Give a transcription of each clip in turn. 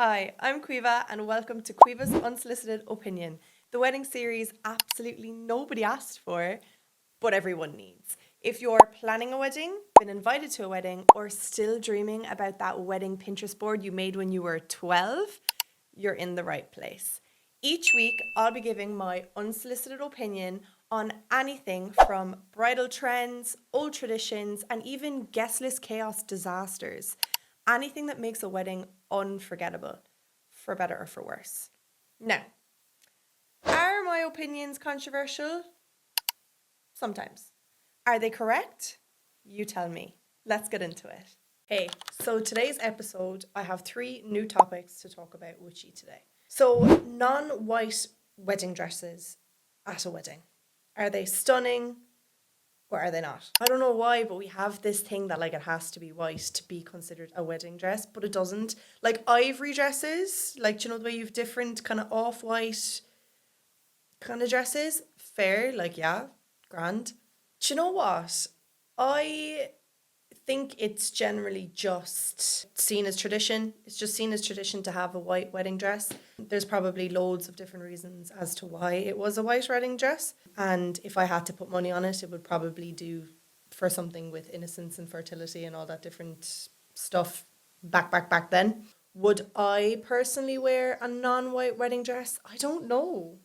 Hi, I'm Quiva and welcome to Quiva's Unsolicited Opinion, the wedding series absolutely nobody asked for, but everyone needs. If you're planning a wedding, been invited to a wedding, or still dreaming about that wedding Pinterest board you made when you were 12, you're in the right place. Each week, I'll be giving my unsolicited opinion on anything from bridal trends, old traditions, and even guest list chaos disasters. Anything that makes a wedding unforgettable, for better or for worse. Now, are my opinions controversial? Sometimes. Are they correct? You tell me. Let's get into it. Hey, so today's episode, I have 3 new topics to talk about with you today. So, non-white wedding dresses at a wedding. Are they stunning or are they not? I don't know why, but we have this thing that like it has to be white to be considered a wedding dress, but it doesn't. Like ivory dresses, like do you know the way you've different kind of off-white kind of dresses? Fair, like yeah, grand. Do you know what? I think it's generally just seen as tradition. It's just seen as tradition to have a white wedding dress. There's probably loads of different reasons as to why it was a white wedding dress. And if I had to put money on it, it would probably do for something with innocence and fertility and all that different stuff back then. Would I personally wear a non-white wedding dress? I don't know.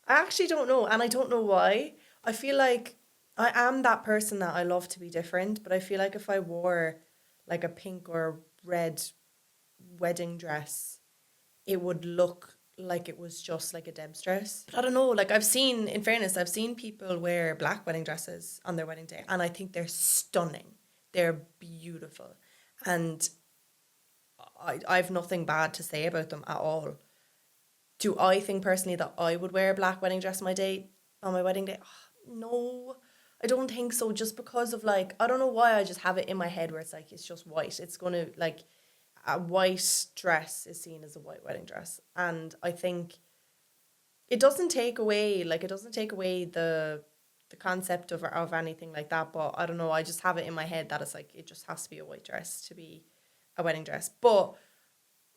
I actually don't know, and I don't know why. I feel like I am that person that I love to be different, but I feel like if I wore like a pink or red wedding dress, it would look like it was just like a Deb's dress. But I don't know, like in fairness, I've seen people wear black wedding dresses on their wedding day, and I think they're stunning. They're beautiful. And I've nothing bad to say about them at all. Do I think personally that I would wear a black wedding dress on my wedding day? No, I don't think so. Just because of like, I don't know why I just have it in my head where it's like, it's just white. It's going to like, a white dress is seen as a white wedding dress. And I think it doesn't take away the concept of anything like that. But I don't know. I just have it in my head that it's like, it just has to be a white dress to be a wedding dress. But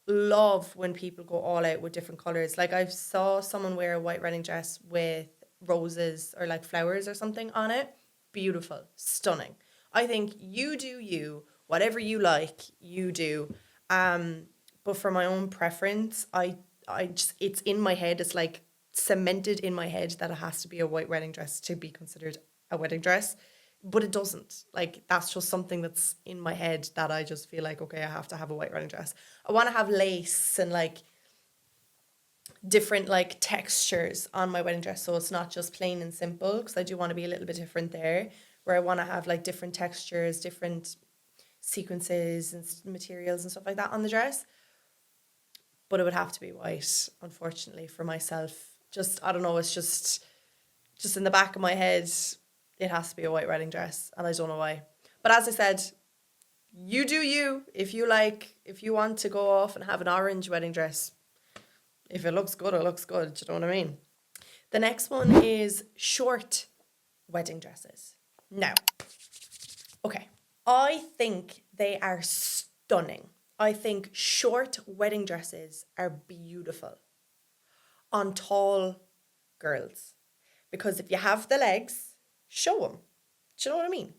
love when people go all out with different colors. Like I saw someone wear a white wedding dress with roses or like flowers or something on it. Beautiful, stunning. I think you do you, whatever you like, you do. Um, but for my own preference, I just it's in my head. It's like cemented in my head that it has to be a white wedding dress to be considered a wedding dress, but it doesn't. Like that's just something that's in my head that I just feel like okay, I have to have a white wedding dress. I want to have lace and like different like textures on my wedding dress, so it's not just plain and simple because I do want to be a little bit different there. Where I want to have like different textures, different sequences and materials and stuff like that on the dress. But it would have to be white, unfortunately, for myself. Just I don't know. It's just in the back of my head, it has to be a white wedding dress, and I don't know why. But as I said, you do you. If you want to go off and have an orange wedding dress, if it looks good, it looks good. Do you know what I mean? The next one is short wedding dresses. Now, okay, I think they are stunning. I think short wedding dresses are beautiful on tall girls because if you have the legs, show them. Do you know what I mean?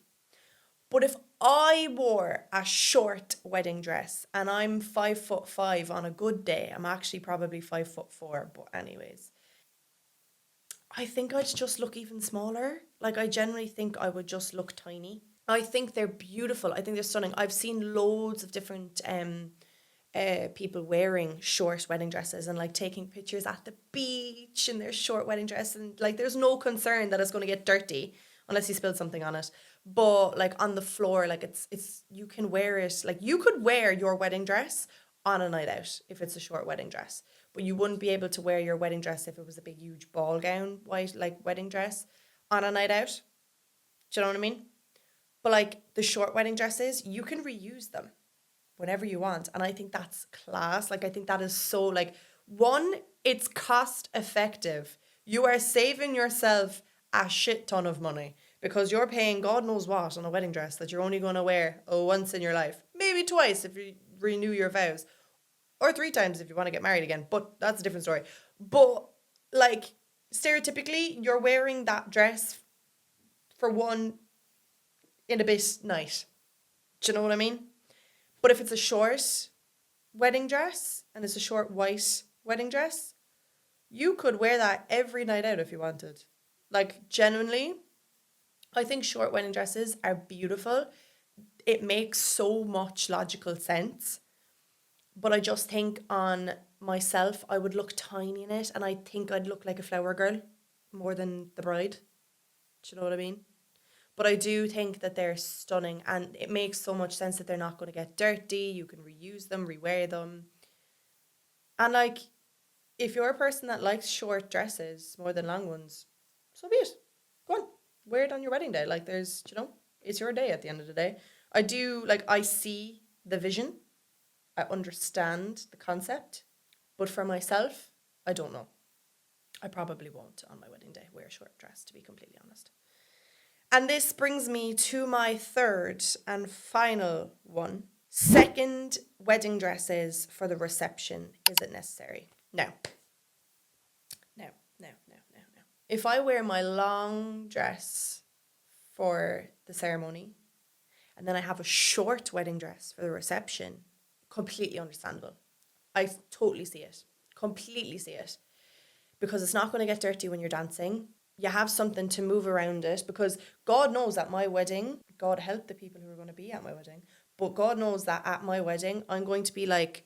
But if I wore a short wedding dress and I'm 5'5" on a good day, I'm actually probably 5'4", but anyways, I think I'd just look even smaller. Like I generally think I would just look tiny. I think they're beautiful. I think they're stunning. I've seen loads of different people wearing short wedding dresses and like taking pictures at the beach in their short wedding dress, and like there's no concern that it's going to get dirty unless you spilled something on it. But like on the floor, like it's you can wear it, like you could wear your wedding dress on a night out if it's a short wedding dress, but you wouldn't be able to wear your wedding dress if it was a big huge ball gown white like wedding dress on a night out. Do you know what I mean? But like the short wedding dresses, you can reuse them whenever you want. And I think that's class. Like I think that is so like one, it's cost effective. You are saving yourself a shit ton of money because you're paying God knows what on a wedding dress that you're only going to wear once in your life, maybe twice if you renew your vows. Or 3 times if you want to get married again, but that's a different story. But like stereotypically, you're wearing that dress for one in a bit night. Do you know what I mean? But if it's a short wedding dress and it's a short white wedding dress, you could wear that every night out if you wanted. Like, genuinely, I think short wedding dresses are beautiful. It makes so much logical sense. But I just think on myself, I would look tiny in it, and I think I'd look like a flower girl more than the bride. Do you know what I mean? But I do think that they're stunning, and it makes so much sense that they're not going to get dirty. You can reuse them, rewear them. And like, if you're a person that likes short dresses more than long ones, so be it. Go on, wear it on your wedding day. Like, there's, it's your day at the end of the day. I do, like, I see the vision. I understand the concept. But for myself, I don't know. I probably won't on my wedding day wear a short dress, to be completely honest. And this brings me to my third and final one. Second, wedding dresses for the reception. Is it necessary? No. If I wear my long dress for the ceremony and then I have a short wedding dress for the reception, completely understandable. I totally see it. Completely see it. Because it's not going to get dirty when you're dancing. You have something to move around it, because God knows at my wedding, God help the people who are going to be at my wedding, but God knows that at my wedding, I'm going to be like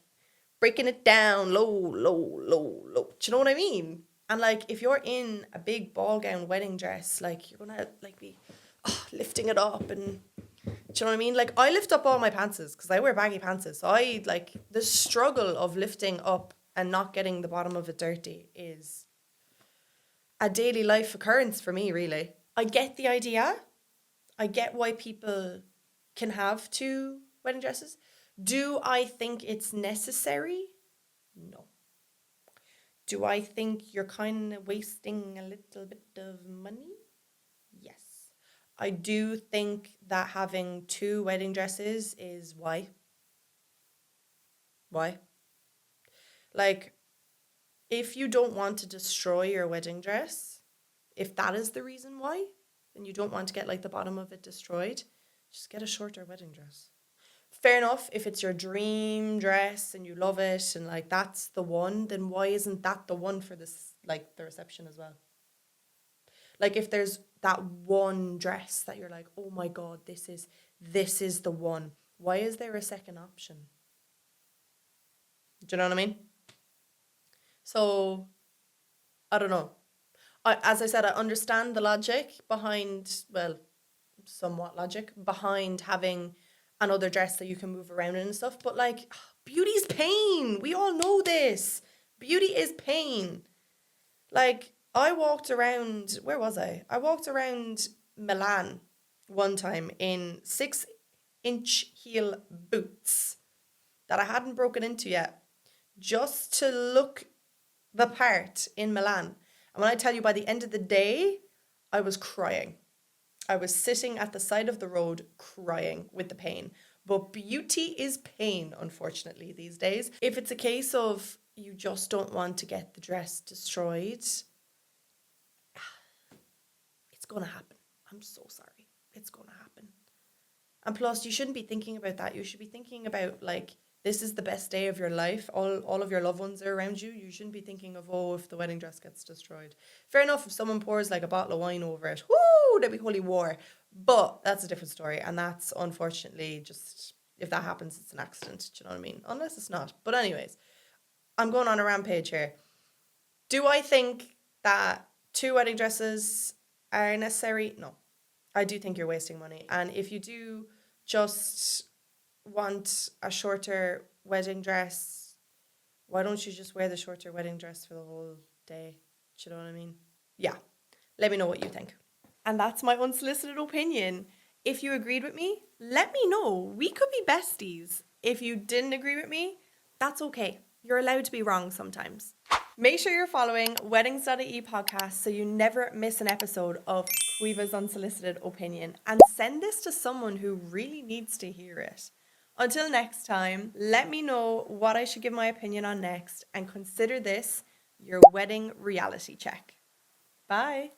breaking it down low, low, low, low. Do you know what I mean? And like, if you're in a big ball gown wedding dress, like, you're going to like be lifting it up, and do you know what I mean? Like, I lift up all my pantses because I wear baggy pantses. So I like the struggle of lifting up and not getting the bottom of it dirty is a daily life occurrence for me, really. I get the idea. I get why people can have 2 wedding dresses. Do I think it's necessary? No. Do I think you're kind of wasting a little bit of money? Yes. I do think that having 2 wedding dresses is why. Why? Like, if you don't want to destroy your wedding dress, if that is the reason why, then you don't want to get like the bottom of it destroyed, just get a shorter wedding dress. Fair enough, if it's your dream dress and you love it and like that's the one, then why isn't that the one for this, like the reception as well? Like, if there's that one dress that you're like, oh my God, this is the one, why is there a second option? Do you know what I mean? So, I don't know. As I said, I understand the logic behind, well, somewhat logic behind having another dress that you can move around in and stuff. But like, beauty's pain. We all know this. Beauty is pain. Like, I walked around, where was I? I walked around Milan one time in 6-inch heel boots that I hadn't broken into yet, just to look the part in Milan. And when I tell you, by the end of the day, I was crying. I was sitting at the side of the road crying with the pain. But beauty is pain, unfortunately, these days. If it's a case of you just don't want to get the dress destroyed, it's going to happen. I'm so sorry. It's going to happen. And plus, you shouldn't be thinking about that. You should be thinking about, like, this is the best day of your life. All of your loved ones are around you. You shouldn't be thinking of, oh, if the wedding dress gets destroyed. Fair enough, if someone pours like a bottle of wine over it, whoo, there'd be holy war. But that's a different story. And that's unfortunately just, if that happens, it's an accident. Do you know what I mean? Unless it's not. But anyways, I'm going on a rampage here. Do I think that 2 wedding dresses are necessary? No. I do think you're wasting money. And if you do just want a shorter wedding dress, why don't you just wear the shorter wedding dress for the whole day? Do you know what I mean? Yeah. Let me know what you think. And that's my unsolicited opinion. If you agreed with me, let me know. We could be besties. If you didn't agree with me, that's okay. You're allowed to be wrong sometimes. Make sure you're following Weddings.ie podcast so you never miss an episode of Quiva's Unsolicited Opinion, and send this to someone who really needs to hear it. Until next time, let me know what I should give my opinion on next and consider this your wedding reality check. Bye.